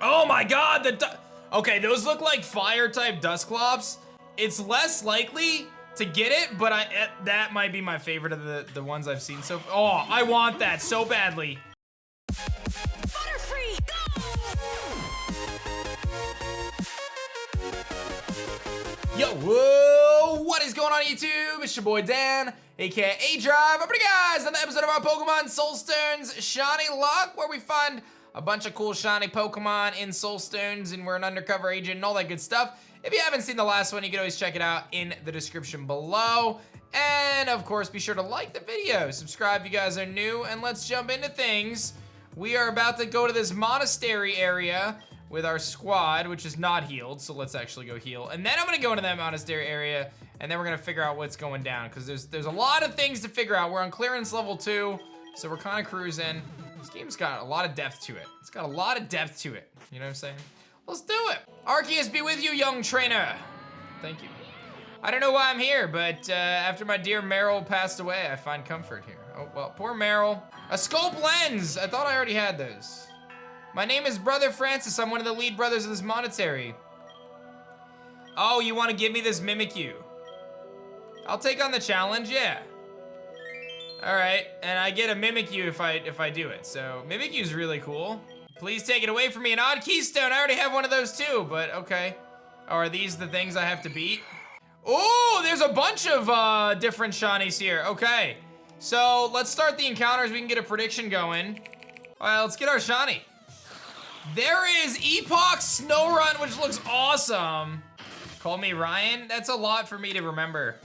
Oh my god, okay, those look like fire type Dusclops. It's less likely to get it, but that might be my favorite of the ones I've seen so far. Oh, I want that so badly. Butterfree, go! Yo, whoa, what is going on YouTube? It's your boy Dan, aka aDrive. Up guys, on the episode of our Pokemon Soulstones SHINYLOCKE, where we find a bunch of cool shiny Pokemon in Soulstones, and we're an undercover agent and all that good stuff. If you haven't seen the last one, you can always check it out in the description below. And of course, be sure to like the video, subscribe if you guys are new, and let's jump into things. We are about to go to this Monastery area with our squad, which is not healed, so let's actually go heal. And then I'm gonna go into that Monastery area, and then we're gonna figure out what's going down, because there's a lot of things to figure out. We're on clearance level 2, so we're kind of cruising. This game's got a lot of depth to it. It's got a lot of depth to it, you know what I'm saying? Let's do it. Arceus be with you, young trainer. Thank you. I don't know why I'm here, but after my dear Meryl passed away, I find comfort here. Oh, well, poor Meryl. A scope lens. I thought I already had those. My name is Brother Francis. I'm one of the lead brothers of this Monastery. Oh, you want to give me this Mimikyu? I'll take on the challenge, yeah. All right, and I get a Mimikyu if I do it. So Mimikyu's really cool. Please take it away from me. An odd keystone. I already have one of those too, but okay. Oh, are these the things I have to beat? Oh, there's a bunch of different shinies here. Okay, so let's start the encounters. We can get a prediction going. All right, let's get our shiny. There is Epoch Snowrun, which looks awesome. Call me Ryan. That's a lot for me to remember.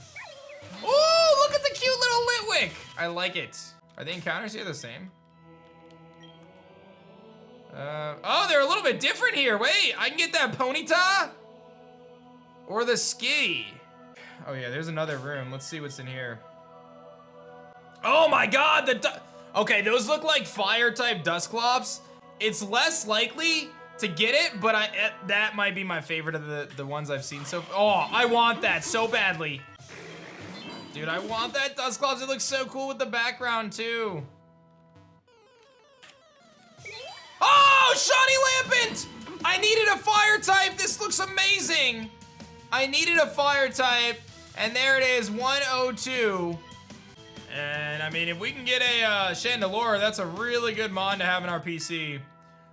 Ooh, look at the cute little Litwick. I like it. Are the encounters here the same? Oh, they're a little bit different here. Wait, I can get that Ponyta? Or the Ski. Oh yeah, there's another room. Let's see what's in here. Oh my god, okay, those look like fire type Dusclops. It's less likely to get it, but that might be my favorite of the ones I've seen so far. Oh, I want that so badly. Dude, I want that Dusclops. It looks so cool with the background too. Oh, Shiny Lampent! I needed a fire type. This looks amazing. I needed a fire type, and there it is, 102. And I mean, if we can get a Chandelure, that's a really good mon to have in our PC.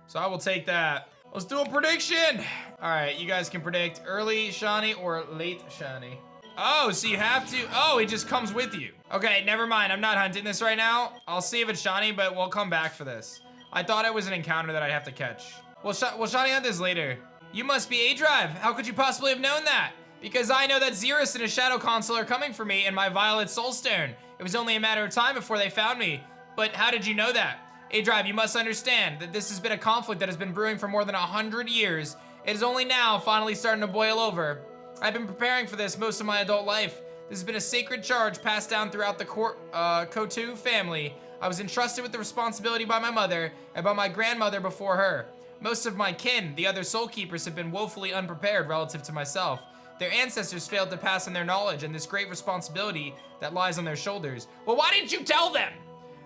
So I will take that. Let's do a prediction. All right, you guys can predict early shiny or late shiny. Oh, so you have to, oh, it just comes with you. Okay, never mind, I'm not hunting this right now. I'll see if it's shiny, but we'll come back for this. I thought it was an encounter that I'd have to catch. We'll shiny hunt this later. You must be aDrive. How could you possibly have known that? Because I know that Xerus and his Shadow Console are coming for me and my Violet Soulstone. It was only a matter of time before they found me. But how did you know that? aDrive, you must understand that this has been a conflict that has been brewing for more than 100 years. It is only now finally starting to boil over. I've been preparing for this most of my adult life. This has been a sacred charge passed down throughout the Kotu family. I was entrusted with the responsibility by my mother and by my grandmother before her. Most of my kin, the other Soulkeepers, have been woefully unprepared relative to myself. Their ancestors failed to pass on their knowledge and this great responsibility that lies on their shoulders. Well, why didn't you tell them?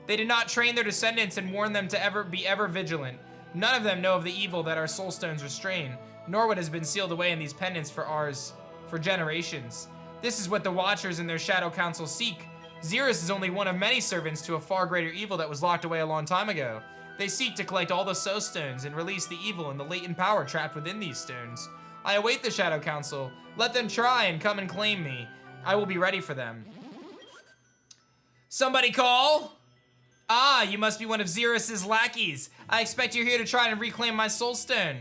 They did not train their descendants and warn them to be ever vigilant. None of them know of the evil that our Soulstones restrain, nor what has been sealed away in these pendants for generations. This is what the Watchers and their Shadow Council seek. Xerus is only one of many servants to a far greater evil that was locked away a long time ago. They seek to collect all the Soulstones and release the evil and the latent power trapped within these stones. I await the Shadow Council. Let them try and come and claim me. I will be ready for them. Somebody call? Ah, you must be one of Xerus's lackeys. I expect you're here to try and reclaim my Soulstone.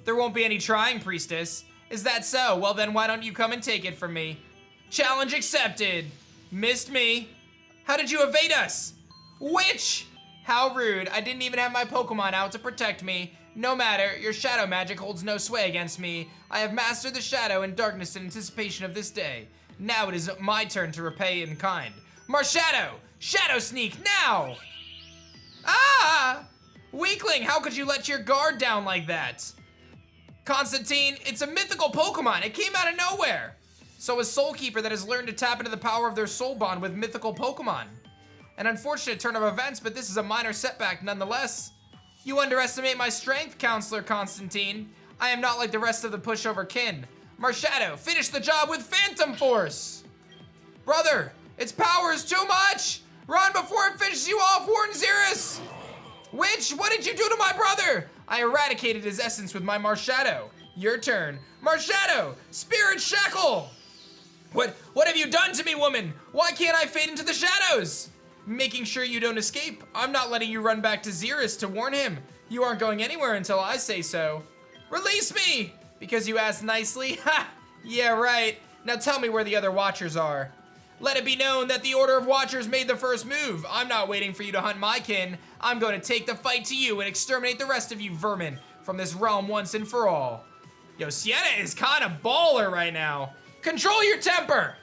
There won't be any trying, priestess. Is that so? Well then, why don't you come and take it from me? Challenge accepted. Missed me. How did you evade us? Witch! How rude. I didn't even have my Pokemon out to protect me. No matter, your shadow magic holds no sway against me. I have mastered the shadow and darkness in anticipation of this day. Now it is my turn to repay in kind. Marshadow! Shadow Sneak, now! Ah! Weakling, how could you let your guard down like that? Constantine, it's a mythical Pokemon. It came out of nowhere. So a Soulkeeper that has learned to tap into the power of their soul bond with mythical Pokemon. An unfortunate turn of events, but this is a minor setback nonetheless. You underestimate my strength, Counselor Constantine. I am not like the rest of the pushover kin. Marshadow, finish the job with Phantom Force! Brother, its power is too much! Run before it finishes you off, Warden Xerus! Witch, what did you do to my brother? I eradicated his essence with my Marshadow. Your turn. Marshadow, Spirit Shackle! What have you done to me, woman? Why can't I fade into the shadows? Making sure you don't escape. I'm not letting you run back to Xerus to warn him. You aren't going anywhere until I say so. Release me! Because you asked nicely? Ha! Yeah, right. Now tell me where the other Watchers are. Let it be known that the Order of Watchers made the first move. I'm not waiting for you to hunt my kin. I'm going to take the fight to you and exterminate the rest of you vermin from this realm once and for all. Yo, Sienna is kind of baller right now. Control your temper!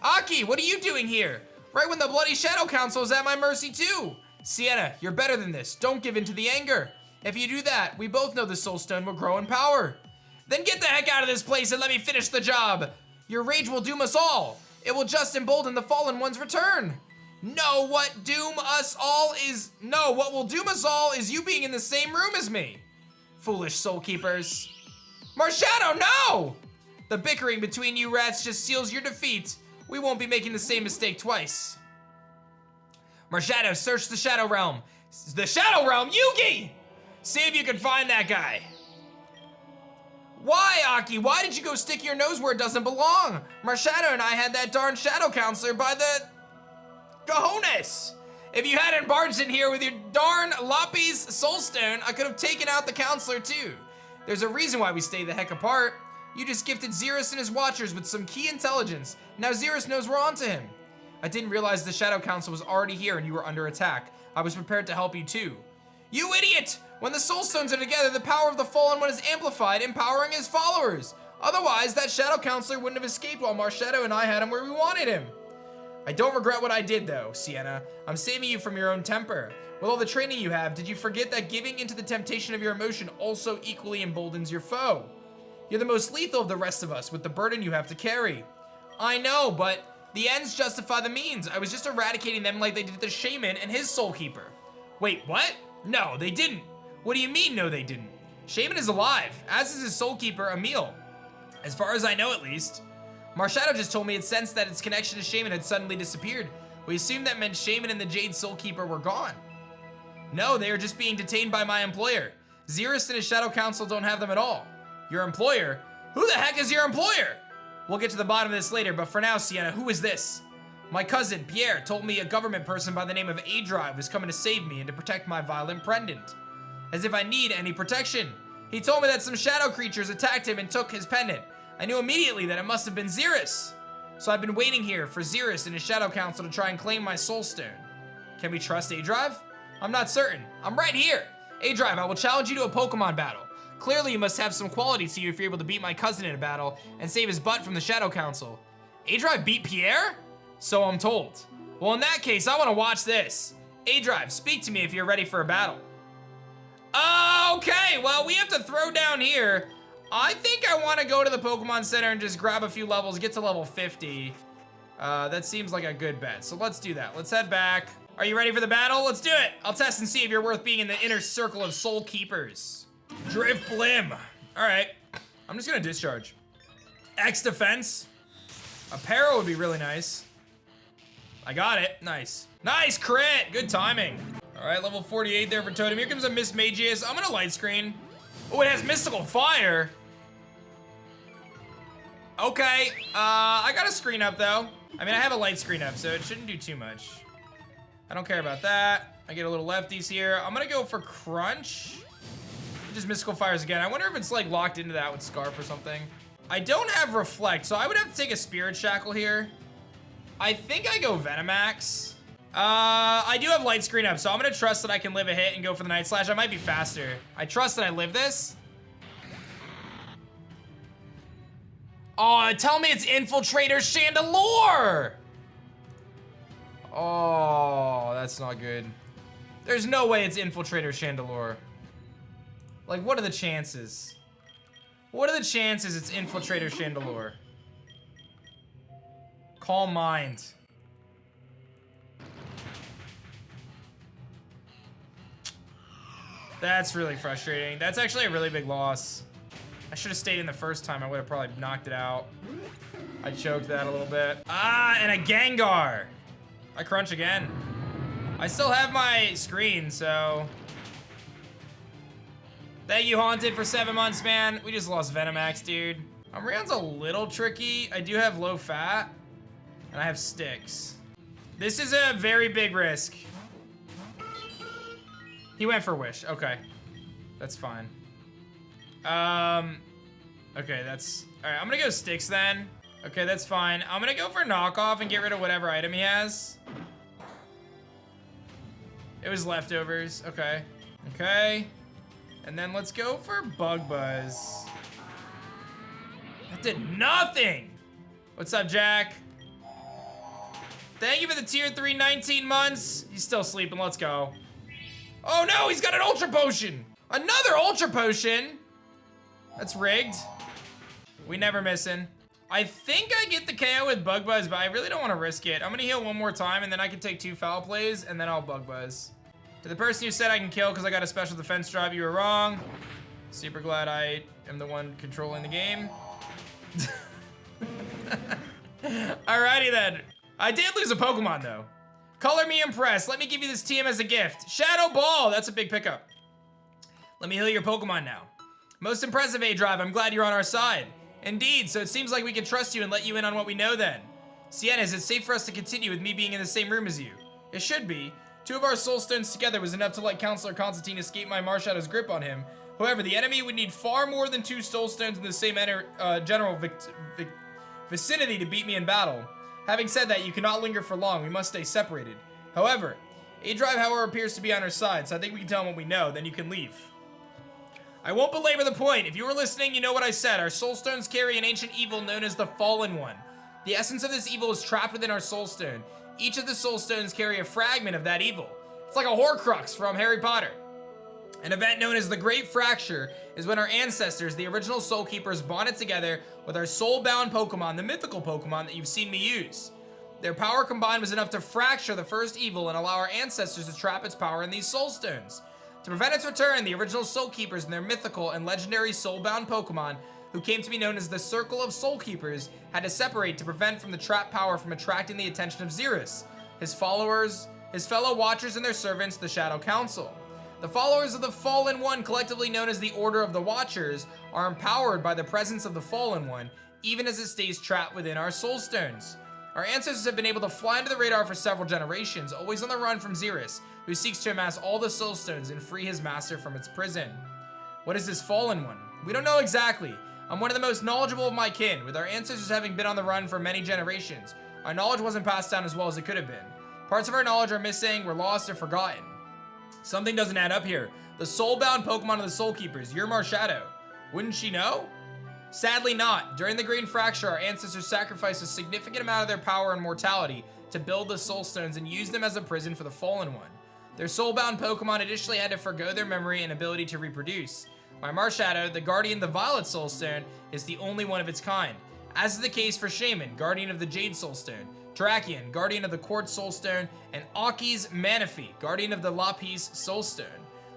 Aki, what are you doing here? Right when the Bloody Shadow Council is at my mercy too. Sienna, you're better than this. Don't give in to the anger. If you do that, we both know the Soulstone will grow in power. Then get the heck out of this place and let me finish the job. Your rage will doom us all. It will just embolden the fallen one's return. What will doom us all is you being in the same room as me. Foolish Soulkeepers. Marshadow, no! The bickering between you rats just seals your defeat. We won't be making the same mistake twice. Marshadow, search the Shadow Realm. The Shadow Realm, Yugi! See if you can find that guy. Why, Aki? Why did you go stick your nose where it doesn't belong? Marshadow and I had that darn Shadow Counselor by the cojones. If you hadn't barged in here with your darn Lapis Soulstone, I could have taken out the Counselor too. There's a reason why we stay the heck apart. You just gifted Xerus and his Watchers with some key intelligence. Now Xerus knows we're onto him. I didn't realize the Shadow Council was already here and you were under attack. I was prepared to help you too. You idiot! When the Soulstones are together, the power of the Fallen One is amplified, empowering his followers. Otherwise, that Shadow Counselor wouldn't have escaped while Marshadow and I had him where we wanted him. I don't regret what I did though, Sienna. I'm saving you from your own temper. With all the training you have, did you forget that giving into the temptation of your emotion also equally emboldens your foe? You're the most lethal of the rest of us with the burden you have to carry. I know, but the ends justify the means. I was just eradicating them like they did the Shaman and his Soulkeeper. Wait, what? No, they didn't. What do you mean, no they didn't? Shaman is alive, as is his Soulkeeper, Emil. As far as I know, at least. Marshadow just told me it sensed that its connection to Shaman had suddenly disappeared. We assumed that meant Shaman and the Jade Soulkeeper were gone. No, they are just being detained by my employer. Xerus and his Shadow Council don't have them at all. Your employer? Who the heck is your employer? We'll get to the bottom of this later, but for now, Sienna, who is this? My cousin, Pierre, told me a government person by the name of aDrive was coming to save me and to protect my violent pendant. As if I need any protection. He told me that some shadow creatures attacked him and took his pendant. I knew immediately that it must have been Xerus. So I've been waiting here for Xerus and his Shadow Council to try and claim my Soulstone. Can we trust aDrive? I'm not certain. I'm right here. aDrive, I will challenge you to a Pokemon battle. Clearly you must have some quality to you if you're able to beat my cousin in a battle and save his butt from the Shadow Council. aDrive beat Pierre? So I'm told. Well, in that case, I want to watch this. aDrive, speak to me if you're ready for a battle. Okay, well, we have to throw down here. I think I want to go to the Pokemon Center and just grab a few levels, get to level 50. That seems like a good bet, so let's do that. Let's head back. Are you ready for the battle? Let's do it. I'll test and see if you're worth being in the inner circle of Soul Keepers. Drift Blim. All right, I'm just gonna discharge. X defense. A Para would be really nice. I got it, nice. Nice crit, good timing. All right, level 48 there for Totem. Here comes a Miss Magius. I'm gonna light screen. Oh, it has Mystical Fire. Okay, I got a screen up though. I mean, I have a light screen up, so it shouldn't do too much. I don't care about that. I get a little lefties here. I'm gonna go for Crunch. Just Mystical Fires again. I wonder if it's like locked into that with Scarf or something. I don't have Reflect, so I would have to take a Spirit Shackle here. I think I go Venomax. I do have light screen up, so I'm gonna trust that I can live a hit and go for the Night Slash. I might be faster. I trust that I live this. Oh, tell me it's Infiltrator Chandelure! Oh, that's not good. There's no way it's Infiltrator Chandelure. Like, what are the chances? What are the chances it's Infiltrator Chandelure? Calm Mind. That's really frustrating. That's actually a really big loss. I should have stayed in the first time. I would have probably knocked it out. I choked that a little bit. Ah, and a Gengar. I crunch again. I still have my screen, so. Thank you, Haunted, for 7 months, man. We just lost Venomax, dude. Umbreon's a little tricky. I do have low fat, and I have sticks. This is a very big risk. He went for Wish. Okay. That's fine. Okay, that's... Alright, I'm gonna go Sticks then. Okay, that's fine. I'm gonna go for Knockoff and get rid of whatever item he has. It was leftovers. Okay. Okay. And then let's go for Bug Buzz. That did nothing! What's up, Jack? Thank you for the tier 3 19 months. He's still sleeping. Let's go. Oh no, he's got an Ultra Potion! Another Ultra Potion? That's rigged. We never missing. I think I get the KO with Bug Buzz, but I really don't want to risk it. I'm gonna heal one more time, and then I can take 2 foul plays, and then I'll Bug Buzz. To the person who said I can kill because I got a special defense drive, you were wrong. Super glad I am the one controlling the game. Alrighty then. I did lose a Pokemon though. Color me impressed. Let me give you this TM as a gift. Shadow Ball. That's a big pickup. Let me heal your Pokemon now. Most impressive, aDrive. I'm glad you're on our side. Indeed, so it seems like we can trust you and let you in on what we know then. Sienna, is it safe for us to continue with me being in the same room as you? It should be. 2 of our Soulstones together was enough to let Counselor Constantine escape my Marshadow's grip on him. However, the enemy would need far more than 2 Soulstones in the same general vicinity to beat me in battle. Having said that, you cannot linger for long. We must stay separated. However, aDrive, however, appears to be on our side, so I think we can tell him what we know, then you can leave. I won't belabor the point. If you were listening, you know what I said. Our Soulstones carry an ancient evil known as the Fallen One. The essence of this evil is trapped within our Soulstone. Each of the Soulstones carry a fragment of that evil. It's like a Horcrux from Harry Potter. An event known as the Great Fracture is when our ancestors, the original Soulkeepers, bonded together with our soul-bound Pokemon, the mythical Pokemon that you've seen me use. Their power combined was enough to fracture the first evil and allow our ancestors to trap its power in these Soulstones. To prevent its return, the original Soulkeepers and their mythical and legendary soul-bound Pokemon, who came to be known as the Circle of Soulkeepers, had to separate to prevent from the trapped power from attracting the attention of Xerus, his followers, his fellow Watchers, and their servants, the Shadow Council. The followers of the Fallen One, collectively known as the Order of the Watchers, are empowered by the presence of the Fallen One, even as it stays trapped within our Soulstones. Our ancestors have been able to fly under the radar for several generations, always on the run from Xerus, who seeks to amass all the Soulstones and free his master from its prison. What is this Fallen One? We don't know exactly. I'm one of the most knowledgeable of my kin. With our ancestors having been on the run for many generations, our knowledge wasn't passed down as well as it could have been. Parts of our knowledge are missing, were lost, or forgotten. Something doesn't add up here. The soul-bound Pokemon of the Soulkeepers, you're Marshadow. Wouldn't she know? Sadly not. During the Great Fracture, our ancestors sacrificed a significant amount of their power and mortality to build the Soulstones and use them as a prison for the Fallen One. Their soul-bound Pokemon additionally had to forgo their memory and ability to reproduce. My Marshadow, the Guardian of the Violet Soulstone, is the only one of its kind, as is the case for Shaman, Guardian of the Jade Soulstone, Terrakion, Guardian of the Quartz Soulstone, and Aki's Manaphy, Guardian of the Lapis Soulstone.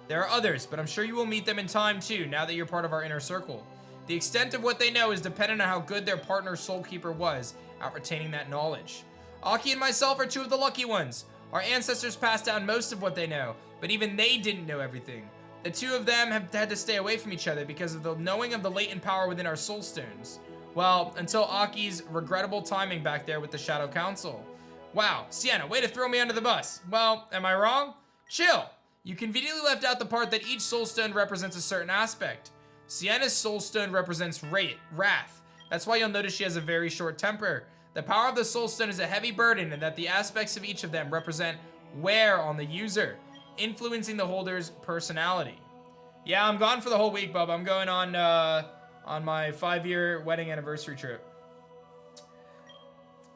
There are others, but I'm sure you will meet them in time too, now that you're part of our inner circle. The extent of what they know is dependent on how good their partner Soulkeeper was at retaining that knowledge. Aki and myself are 2 of the lucky ones. Our ancestors passed down most of what they know, but even they didn't know everything. The 2 of them have had to stay away from each other because of the knowing of the latent power within our Soulstones. Well, until Aki's regrettable timing back there with the Shadow Council. Wow, Sienna, way to throw me under the bus. Well, am I wrong? Chill. You conveniently left out the part that each Soulstone represents a certain aspect. Sienna's Soulstone represents wrath. That's why you'll notice she has a very short temper. The power of the Soulstone is a heavy burden, and that the aspects of each of them represent wear on the user, influencing the holder's personality. Yeah, I'm gone for the whole week, bub. I'm going on my 5-year wedding anniversary trip.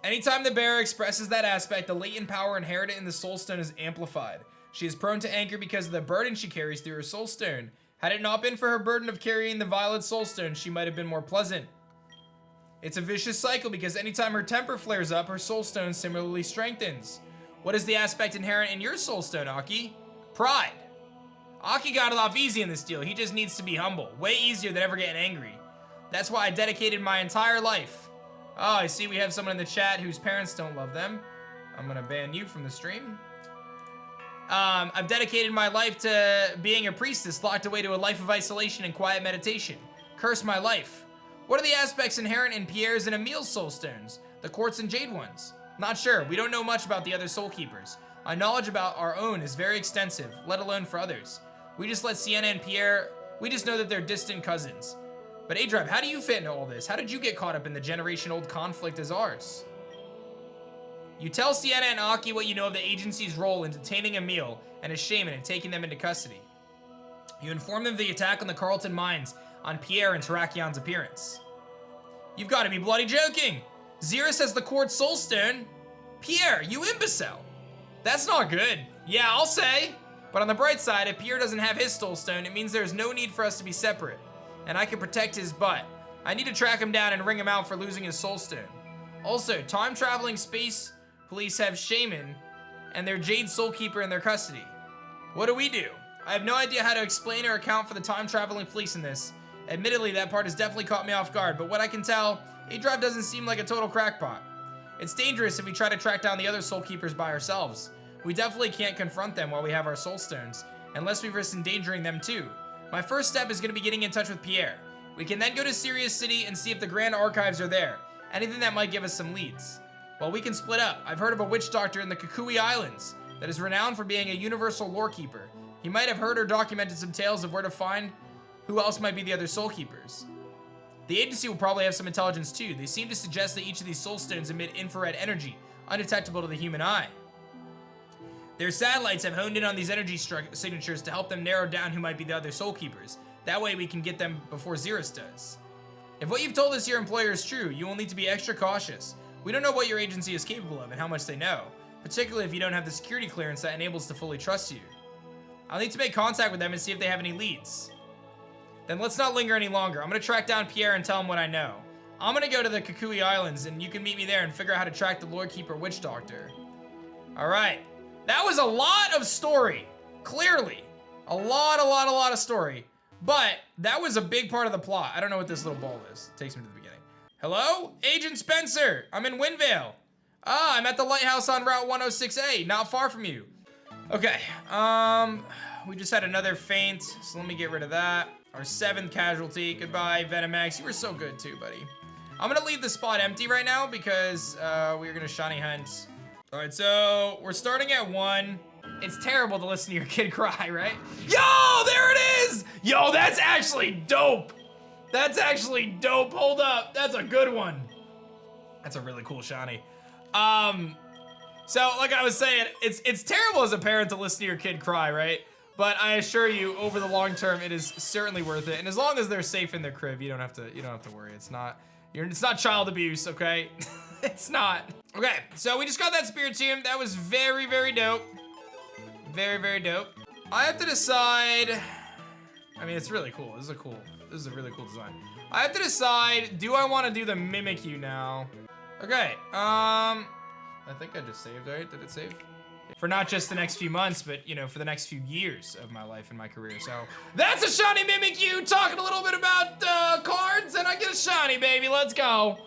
Anytime the bearer expresses that aspect, the latent power inherited in the Soulstone is amplified. She is prone to anger because of the burden she carries through her Soulstone. Had it not been for her burden of carrying the Violet Soulstone, she might have been more pleasant. It's a vicious cycle because anytime her temper flares up, her Soulstone similarly strengthens. What is the aspect inherent in your Soulstone, Aki? Pride. Aki got it off easy in this deal. He just needs to be humble. Way easier than ever getting angry. That's why I dedicated my entire life. Oh, I see we have someone in the chat whose parents don't love them. I'm gonna ban you from the stream. I've dedicated my life to being a priestess locked away to a life of isolation and quiet meditation. Curse my life. What are the aspects inherent in Pierre's and Emil's Soulstones? The quartz and jade ones? Not sure. We don't know much about the other Soulkeepers. Our knowledge about our own is very extensive, let alone for others. We just let Sienna and Pierre, we just know that they're distant cousins. But aDrive, how do you fit into all this? How did you get caught up in the generation-old conflict as ours? You tell Sienna and Aki what you know of the agency's role in detaining Emil and his shaman and taking them into custody. You inform them of the attack on the Carlton mines on Pierre and Terrakion's appearance. You've got to be bloody joking! Xerus has the quartz soulstone. Pierre, you imbecile! That's not good. Yeah, I'll say. But on the bright side, if Pierre doesn't have his soulstone, it means there's no need for us to be separate. And I can protect his butt. I need to track him down and ring him out for losing his soulstone. Also, time-traveling space police have Shaman and their Jade Soulkeeper in their custody. What do we do? I have no idea how to explain or account for the time-traveling police in this. Admittedly, that part has definitely caught me off guard, but what I can tell, aDrive doesn't seem like a total crackpot. It's dangerous if we try to track down the other Soulkeepers by ourselves. We definitely can't confront them while we have our Soulstones, unless we risk endangering them too. My first step is going to be getting in touch with Pierre. We can then go to Sirius City and see if the Grand Archives are there. Anything that might give us some leads. Well, we can split up. I've heard of a witch doctor in the Kukui Islands that is renowned for being a universal lore keeper. He might have heard or documented some tales of where to find who else might be the other Soulkeepers. The agency will probably have some intelligence too. They seem to suggest that each of these Soulstones emit infrared energy, undetectable to the human eye. Their satellites have honed in on these energy signatures to help them narrow down who might be the other Soulkeepers. That way we can get them before Xerus does. If what you've told us your employer is true, you will need to be extra cautious. We don't know what your agency is capable of and how much they know, particularly if you don't have the security clearance that enables us to fully trust you. I'll need to make contact with them and see if they have any leads. Then let's not linger any longer. I'm gonna track down Pierre and tell him what I know. I'm gonna go to the Kukui Islands and you can meet me there and figure out how to track the Lord Keeper Witch Doctor. All right, that was a lot of story, clearly. A lot of story. But that was a big part of the plot. I don't know what this little ball is. It takes me to the beginning. Hello? Agent Spencer. I'm in Windvale. Ah, I'm at the lighthouse on Route 106A, not far from you. Okay, we just had another feint, so let me get rid of that. Our 7th casualty. Goodbye, Venomax. You were so good too, buddy. I'm gonna leave the spot empty right now because we're gonna shiny hunt. All right, so we're starting at 1. It's terrible to listen to your kid cry, right? Yo, there it is! Yo, that's actually dope. That's actually dope. Hold up, that's a good one. That's a really cool shiny. So like I was saying, it's terrible as a parent to listen to your kid cry, right? But I assure you, over the long term, it is certainly worth it. And as long as they're safe in their crib, you don't have to worry. It's not child abuse, okay? It's not. Okay, so we just got that Spiritomb. That was very, very dope. Very, very dope. I have to decide. I mean, it's really cool. This is a really cool design. I have to decide, do I want to do the Mimikyu now? Okay, I think I just saved, right? Did it save? For not just the next few months, but, you know, for the next few years of my life and my career. So that's a shiny Mimikyu, talking a little bit about cards, and I get a shiny, baby. Let's go.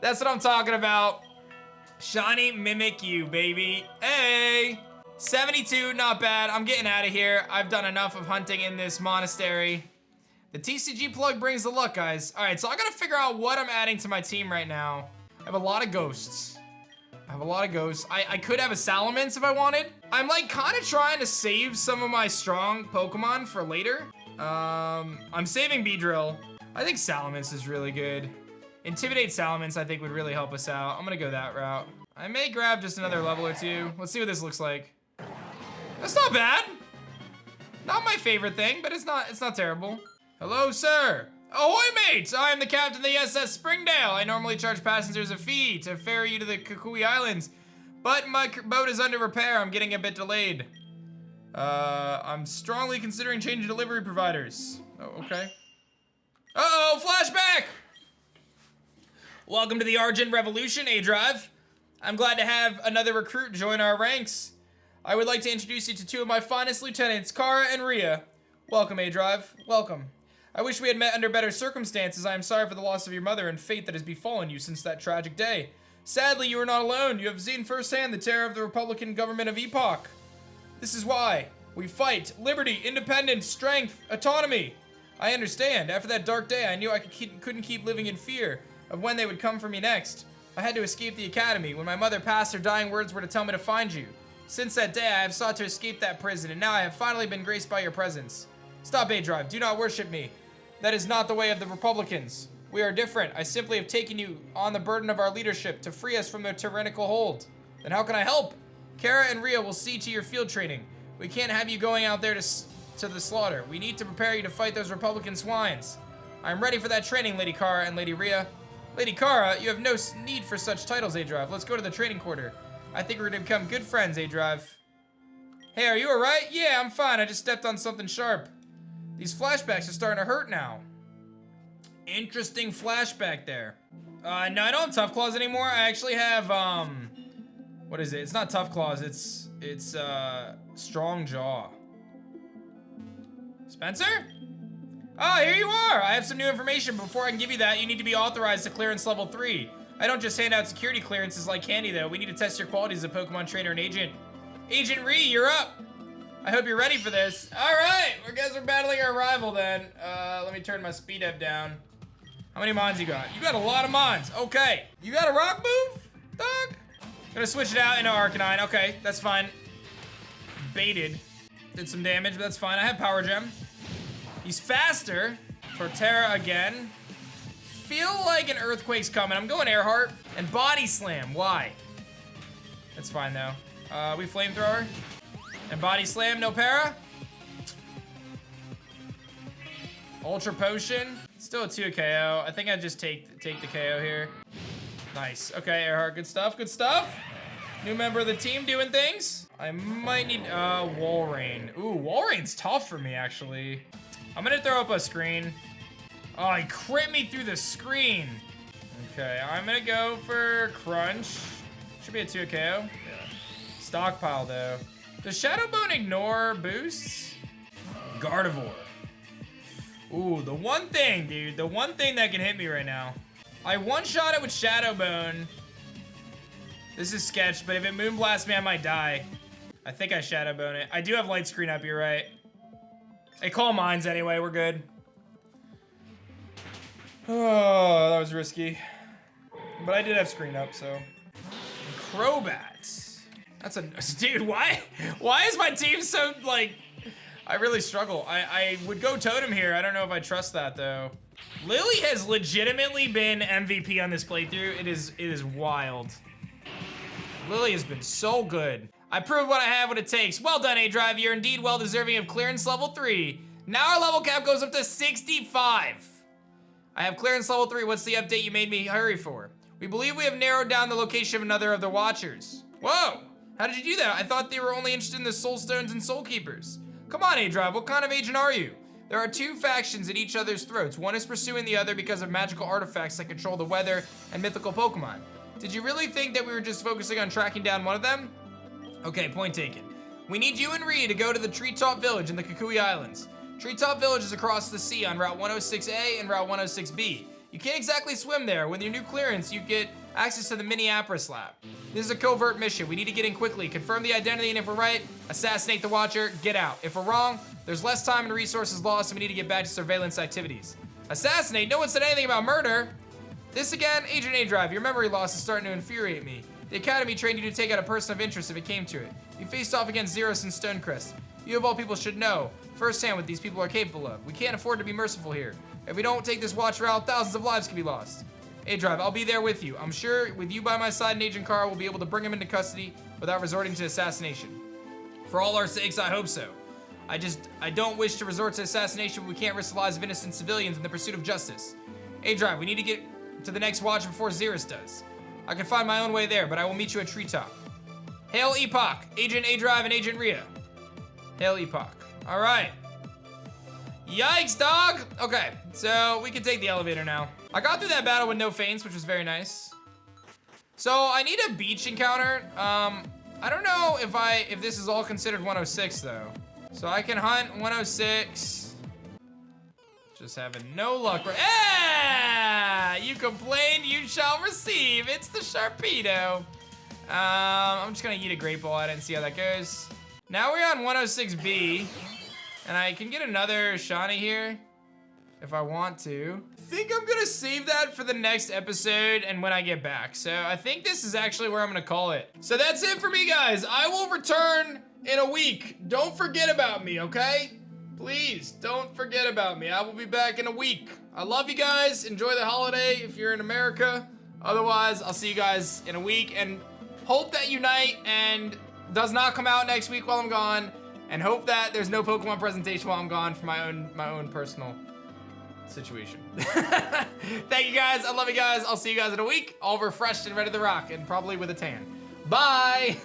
That's what I'm talking about. Shiny Mimikyu, baby. Hey. 72, not bad. I'm getting out of here. I've done enough of hunting in this monastery. The TCG plug brings the luck, guys. All right, so I gotta figure out what I'm adding to my team right now. I have a lot of ghosts. I could have a Salamence if I wanted. I'm like kind of trying to save some of my strong Pokemon for later. I'm saving Beedrill. I think Salamence is really good. Intimidate Salamence I think would really help us out. I'm gonna go that route. I may grab just another level or two. Let's see what this looks like. That's not bad. Not my favorite thing, but it's not terrible. Hello, sir. Ahoy, mates! I am the captain of the SS Springdale. I normally charge passengers a fee to ferry you to the Kukui Islands, but my boat is under repair. I'm getting a bit delayed. I'm strongly considering changing delivery providers. Oh, okay. Uh-oh, flashback! Welcome to the Argent Revolution, aDrive. I'm glad to have another recruit join our ranks. I would like to introduce you to 2 of my finest lieutenants, Kara and Ria. Welcome, aDrive. Welcome. I wish we had met under better circumstances. I am sorry for the loss of your mother and fate that has befallen you since that tragic day. Sadly, you are not alone. You have seen firsthand the terror of the Republican government of Epoch. This is why we fight. Liberty, independence, strength, autonomy. I understand. After that dark day, I knew I couldn't keep living in fear of when they would come for me next. I had to escape the academy. When my mother passed, her dying words were to tell me to find you. Since that day, I have sought to escape that prison, and now I have finally been graced by your presence. Stop, aDrive. Do not worship me. That is not the way of the Republicans. We are different. I simply have taken you on the burden of our leadership to free us from their tyrannical hold. Then how can I help? Kara and Rhea will see to your field training. We can't have you going out there to the slaughter. We need to prepare you to fight those Republican swines. I'm ready for that training, Lady Kara and Lady Rhea. Lady Kara, you have no need for such titles, aDrive. Let's go to the training quarter. I think we're gonna become good friends, aDrive. Hey, are you alright? Yeah, I'm fine. I just stepped on something sharp. These flashbacks are starting to hurt now. Interesting flashback there. No, I don't have Tough Claws anymore. I actually have, what is it? It's not Tough Claws, it's Strong Jaw. Spencer? Oh, here you are! I have some new information. Before I can give you that, you need to be authorized to clearance level 3. I don't just hand out security clearances like candy, though. We need to test your qualities as a Pokemon trainer and agent. Agent Rhea, you're up! I hope you're ready for this. Alright, I guess we're battling our rival then. Let me turn my speed up down. How many mons you got? You got a lot of mons. Okay. You got a rock move, dog? Gonna switch it out into Arcanine. Okay, that's fine. Baited. Did some damage, but that's fine. I have Power Gem. He's faster. Torterra again. Feel like an Earthquake's coming. I'm going Airheart. And Body Slam. Why? That's fine, though. We Flamethrower. And Body Slam, no para. Ultra Potion. Still a 2 KO. I think I'd just take the KO here. Nice. Okay, Airheart. Good stuff. Good stuff. New member of the team doing things. I might need Walrein. Ooh, Walrein's tough for me, actually. I'm gonna throw up a screen. Oh, he crit me through the screen. Okay, I'm gonna go for Crunch. Should be a 2 KO. Yeah. Stockpile, though. Does Shadow Bone ignore boosts? Gardevoir. Ooh, the one thing, dude. The one thing that can hit me right now. I one-shot it with Shadow Bone. This is sketch, but if it Moonblasts me, I might die. I think I Shadow Bone it. I do have Light Screen up, you're right. Hey, call mines anyway, we're good. Oh, that was risky. But I did have screen up, so. Crobat. That's a, dude, why is my team so, like, I really struggle. I would go Totem here. I don't know if I trust that, though. Lily has legitimately been MVP on this playthrough. It is wild. Lily has been so good. I proved what I have, what it takes. Well done, aDrive. You're indeed well deserving of clearance level 3. Now our level cap goes up to 65. I have clearance level 3. What's the update you made me hurry for? We believe we have narrowed down the location of another of the Watchers. Whoa! How did you do that? I thought they were only interested in the Soulstones and Soulkeepers. Come on, aDrive. What kind of agent are you? There are two factions at each other's throats. One is pursuing the other because of magical artifacts that control the weather and mythical Pokemon. Did you really think that we were just focusing on tracking down one of them? Okay, point taken. We need you and Rhea to go to the Treetop Village in the Kukui Islands. Treetop Village is across the sea on Route 106A and Route 106B. You can't exactly swim there. With your new clearance, you get access to the Minneapolis lab. This is a covert mission. We need to get in quickly, confirm the identity, and if we're right, assassinate the Watcher, get out. If we're wrong, there's less time and resources lost, and we need to get back to surveillance activities. Assassinate? No one said anything about murder. This again? Agent aDrive, your memory loss is starting to infuriate me. The Academy trained you to take out a person of interest if it came to it. You faced off against Xeros and Stonecrest. You of all people should know firsthand what these people are capable of. We can't afford to be merciful here. If we don't take this watch route, thousands of lives could be lost. aDrive, I'll be there with you. I'm sure with you by my side and Agent Kara, we'll be able to bring him into custody without resorting to assassination. For all our sakes, I hope so. I don't wish to resort to assassination, but we can't risk the lives of innocent civilians in the pursuit of justice. aDrive, we need to get to the next watch before Xeros does. I can find my own way there, but I will meet you at Treetop. Hail Epoch, Agent aDrive and Agent Rhea. Hail Epoch. All right. Yikes, dog. Okay, so we can take the elevator now. I got through that battle with no feints, which was very nice. So I need a beach encounter. I don't know if this is all considered 106 though. So I can hunt 106. Just having no luck. Ah! You complain, you shall receive. It's the Sharpedo. I'm just gonna eat a Great Ball at it and see how that goes. Now we're on 106B. And I can get another shiny here if I want to. I think I'm gonna save that for the next episode and when I get back. So I think this is actually where I'm gonna call it. So that's it for me, guys. I will return in a week. Don't forget about me, okay? Please, don't forget about me. I will be back in a week. I love you guys. Enjoy the holiday if you're in America. Otherwise, I'll see you guys in a week. And hope that Unite and does not come out next week while I'm gone. And hope that there's no Pokemon presentation while I'm gone for my own personal situation. Thank you guys. I love you guys. I'll see you guys in a week. All refreshed and ready to rock and probably with a tan. Bye.